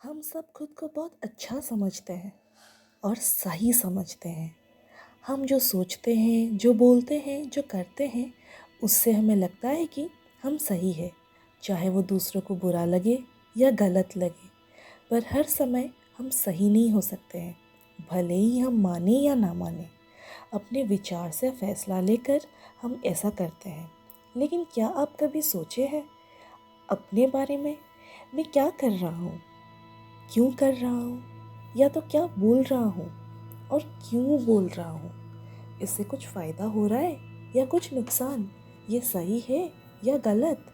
हम सब खुद को बहुत अच्छा समझते हैं और सही समझते हैं। हम जो सोचते हैं, जो बोलते हैं, जो करते हैं, उससे हमें लगता है कि हम सही है, चाहे वो दूसरों को बुरा लगे या गलत लगे। पर हर समय हम सही नहीं हो सकते हैं, भले ही हम माने या ना माने। अपने विचार से फैसला लेकर हम ऐसा करते हैं। लेकिन क्या आप कभी सोचे हैं अपने बारे में, मैं क्या कर रहा हूँ, क्यों कर रहा हूँ, या तो क्या बोल रहा हूँ और क्यों बोल रहा हूँ? इससे कुछ फ़ायदा हो रहा है या कुछ नुकसान? ये सही है या गलत?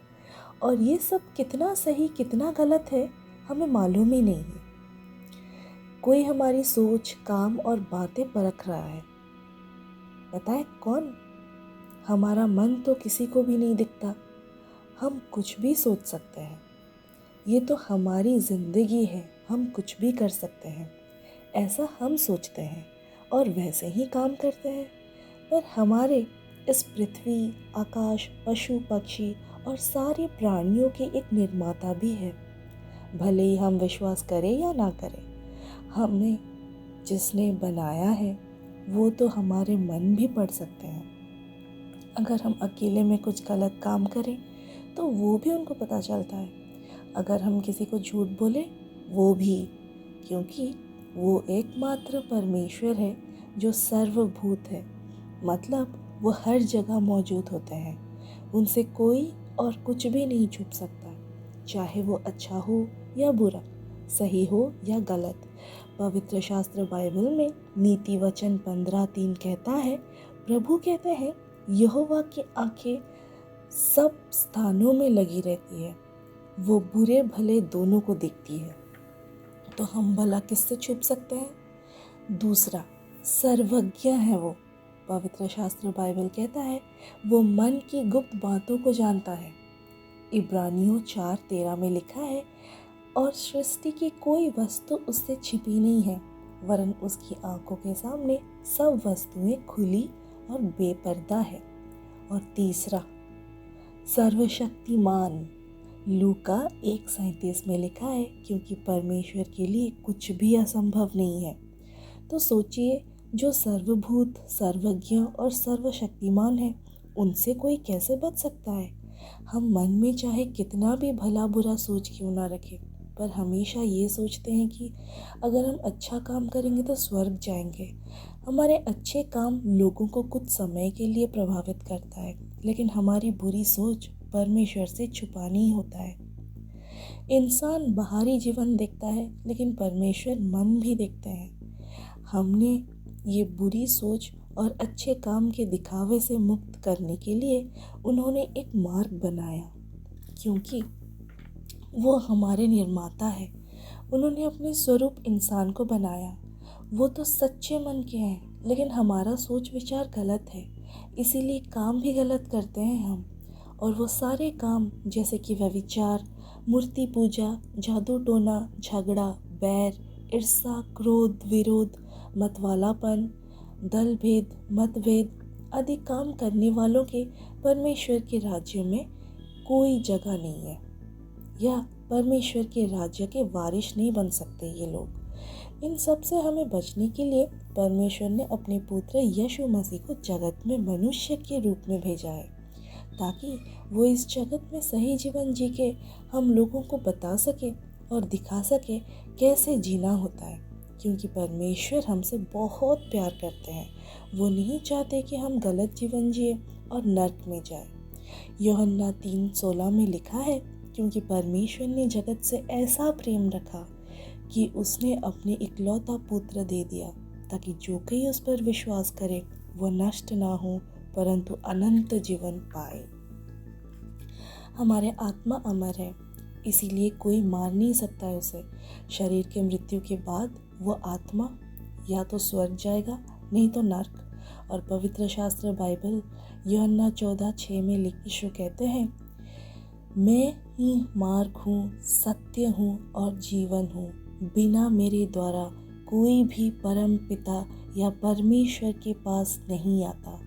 और ये सब कितना सही कितना गलत है, हमें मालूम ही नहीं है। कोई हमारी सोच, काम और बातें परख रहा है। पता है कौन? हमारा मन तो किसी को भी नहीं दिखता। हम कुछ भी सोच सकते हैं। ये तो हमारी ज़िंदगी है, हम कुछ भी कर सकते हैं, ऐसा हम सोचते हैं और वैसे ही काम करते हैं। पर हमारे इस पृथ्वी, आकाश, पशु पक्षी और सारे प्राणियों के एक निर्माता भी है। भले ही हम विश्वास करें या ना करें, हमें जिसने बनाया है वो तो हमारे मन भी पढ़ सकते हैं। अगर हम अकेले में कुछ गलत काम करें तो वो भी उनको पता चलता है। अगर हम किसी को झूठ बोले, वो भी, क्योंकि वो एकमात्र परमेश्वर है जो सर्वभूत है। मतलब वो हर जगह मौजूद होते हैं। उनसे कोई और कुछ भी नहीं छुप सकता, चाहे वो अच्छा हो या बुरा, सही हो या गलत। पवित्र शास्त्र बाइबल में नीति वचन 15:3 कहता है, प्रभु कहते हैं, यहोवा की आंखें सब स्थानों में लगी रहती है, वो बुरे भले दोनों को देखती है। तो हम भला किससे छुप सकते हैं? दूसरा, सर्वज्ञ है वो। पवित्र शास्त्र बाइबल कहता है, वो मन की गुप्त बातों को जानता है। इब्रानियों 4:13 में लिखा है, और सृष्टि की कोई वस्तु उससे छिपी नहीं है, वरन उसकी आंखों के सामने सब वस्तुएं खुली और बेपर्दा है। और तीसरा, सर्वशक्तिमान। लूका 1:37 में लिखा है, क्योंकि परमेश्वर के लिए कुछ भी असंभव नहीं है। तो सोचिए, जो सर्वभूत, सर्वज्ञ और सर्वशक्तिमान है, उनसे कोई कैसे बच सकता है? हम मन में चाहे कितना भी भला बुरा सोच क्यों ना रखें, पर हमेशा ये सोचते हैं कि अगर हम अच्छा काम करेंगे तो स्वर्ग जाएंगे। हमारे अच्छे काम लोगों को कुछ समय के लिए प्रभावित करता है, लेकिन हमारी बुरी सोच परमेश्वर से छुपानी ही होता है। इंसान बाहरी जीवन देखता है, लेकिन परमेश्वर मन भी देखते हैं। हमने ये बुरी सोच और अच्छे काम के दिखावे से मुक्त करने के लिए उन्होंने एक मार्ग बनाया, क्योंकि वो हमारे निर्माता है। उन्होंने अपने स्वरूप इंसान को बनाया। वो तो सच्चे मन के हैं, लेकिन हमारा सोच विचार गलत है, इसीलिए काम भी गलत करते हैं हम। और वो सारे काम, जैसे कि व्यभिचार, मूर्ति पूजा, जादू टोना, झगड़ा, बैर, ईर्ष्या, क्रोध, विरोध, मतवालापन, दल भेद, मतभेद आदि काम करने वालों के परमेश्वर के राज्य में कोई जगह नहीं है, या परमेश्वर के राज्य के वारिस नहीं बन सकते ये लोग। इन सब से हमें बचने के लिए परमेश्वर ने अपने पुत्र यीशु मसीह को जगत में मनुष्य के रूप में भेजा है, ताकि वो इस जगत में सही जीवन जी के हम लोगों को बता सके और दिखा सके कैसे जीना होता है। क्योंकि परमेश्वर हमसे बहुत प्यार करते हैं। वो नहीं चाहते कि हम गलत जीवन जिए और नर्क में जाए। यूहन्ना 3:16 में लिखा है, क्योंकि परमेश्वर ने जगत से ऐसा प्रेम रखा कि उसने अपने इकलौता पुत्र दे दिया, ताकि जो कोई उस पर विश्वास करे वो नष्ट ना हो, परंतु अनंत जीवन पाए। हमारे आत्मा अमर है, इसीलिए कोई मार नहीं सकता है उसे। शरीर के मृत्यु के बाद वो आत्मा या तो स्वर्ग जाएगा, नहीं तो नर्क। और पवित्र शास्त्र बाइबल यूहन्ना 14:6 में यीशु कहते हैं, मैं ही मार्ग हूँ, सत्य हूँ और जीवन हूँ। बिना मेरे द्वारा कोई भी परम पिता या परमेश्वर के पास नहीं आता।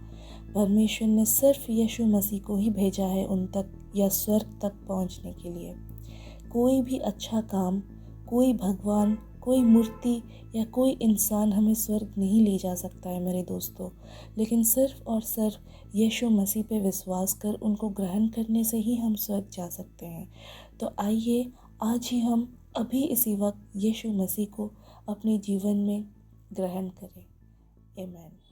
परमेश्वर ने सिर्फ यीशु मसीह को ही भेजा है उन तक या स्वर्ग तक पहुँचने के लिए। कोई भी अच्छा काम, कोई भगवान, कोई मूर्ति या कोई इंसान हमें स्वर्ग नहीं ले जा सकता है मेरे दोस्तों, लेकिन सिर्फ़ और सिर्फ यीशु मसीह पे विश्वास कर उनको ग्रहण करने से ही हम स्वर्ग जा सकते हैं। तो आइए आज ही हम अभी इसी वक्त यीशु मसीह को अपने जीवन में ग्रहण करें। आमीन।